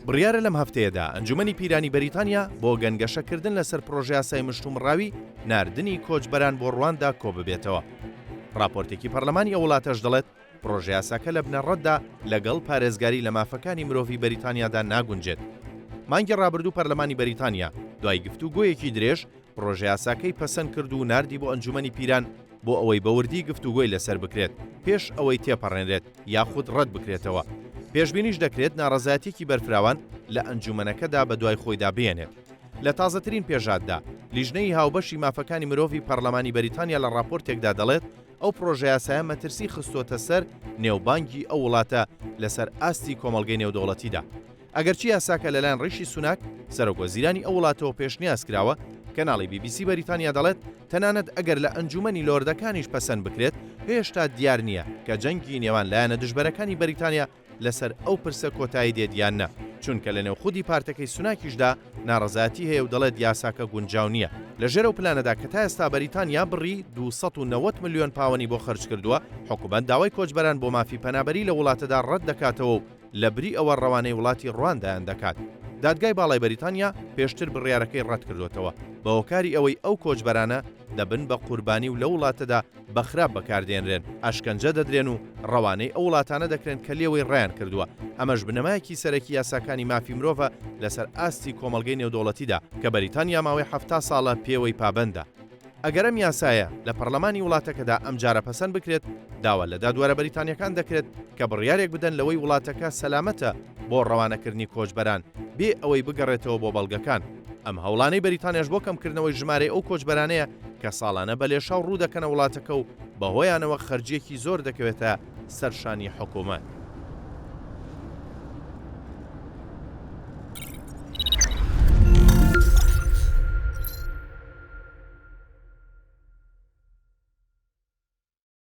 بڕیارە لەم هەفتەیەدا ئەنجومەنی پیرانی بەریتانیا بۆ گەنگەشەکردن لەسەر پرۆژە یاسای مشتومڕاوی ناردنی کۆچبەران بۆ ڕواندا کۆ ببێتەوە. راپۆرتێکی پەرلەمانی ئەو وڵاتەش دەڵێت پرۆژە یاساکە لە بنەڕەتدا لەگەڵ پارێزگاری لە مافەکانی مرۆڤی بەریتانیادا ناگونجێت. مانگی ڕابردوو پەرلەمانی بەریتانیا دوای گفتوگۆیەکی درێژ پرۆژە یاساکەی پەسەند کرد و ناردی بۆ ئەنجومەنی پیران بۆ ئەوەی بەوردی گفتوگۆی لەسەر بکرێت پێش ئەوەی تێپەڕێنرێت یاخود ڕەت بکرێتەوە. پێشبینیش دەکرێت ناڕەزایەتێکی بەرفراوان لە ئەنجومەنەکەدا بە دوای خۆیدا بێنێت. لە تازەترین پێشاتدا لیژنەی هاوبەشی مافەکانی مرۆڤی پەرلەمانی بەریتانیا لە راپۆرتێکدا دەڵێت ئەو پرۆژە یاسایە مەترسی خستۆتە سەر نێوبانگی ئەو وڵاتە لەسەر ئاستی کۆمەڵگەی نێودەوڵەتیدا. ئەگەرچی یاساکە لەلایەن ڕیشی سوناک سەرۆکوەزیرانی ئەو وڵاتەوە پێشنیاز کراوە، کەناڵی BBC بەریتانیا دەڵێت تەنانەت ئەگەر لە ئەنجومەنی لۆردەکانیش پەسەند بکرێت هێشتا دیار نییە کە جەنگی نێوان لایەنە دژبەرەکانی بەریتانیا لەسەر ئەو پرسە کۆتایی دێدیان نە، چونکە لە نێو خودی پارتەکەی سوناکیشدا ناڕەزایەتی هەیە و دەڵێت یاساکە گونجاو نییە. لە ژێرە و پلانەدا کە تا ئێستا بەریتانیا بڕی 290 ملیۆن پاوەنی بۆ خەرج کردووە، حکومەت داوای کۆچبەران بۆ مافی پەنابەری لە وڵاتەدا ڕەت دەکاتەوە و لە بری ئەوە ڕەوانەی وڵاتی ڕواندایان دەکات. دادگای باڵای بەریتانیا پێشتر بڕیارەکەی ڕەت کردوێتەوە بە هۆکاری ئەوەی ئەو کۆچبەرانە دەبن بە قوربانی و لە وڵاتەدا بەخراپ بەکاردێنرێن، ئەشکەنجە دەدرێن و ڕەوانەی ئەو وڵاتانە دەکرێن کە لێوەی ڕیان کردووە. ئەمەش بنەمایەکی سەرەکی یاساکانی مافی مرۆڤە لەسەر ئاستی کۆمەڵگەی نێودەوڵەتیدا کە بەریتانیا ماوەی 70 ساڵە پێوەی پابەندە. ئەگەرم یاسایە لە پەرلەمانی وڵاتەکەدا ئەم جارە پەسەند بکرێت، داوا لە دادوەرە بەریتانیەکان دەکرێت کە بڕیارێک بدەن لەوەی وڵاتەکە سەلامەتە بۆ ڕەوانەکردنی کۆچبەران بێ ئەوەی بگەڕێتەوە بۆ بەڵگەکان. ئەم هەوڵانەی بەریتانیاش بۆ کەمکردنەوەی ژمارەی ئەو کۆچبەرانەیە کە ساڵانە بە لێشاو ڕوو دەکەنە وڵاتەکە و بەهۆیانەوە خەرجیەکی زۆر دەکەوێتە سەرشانی حکوومەت.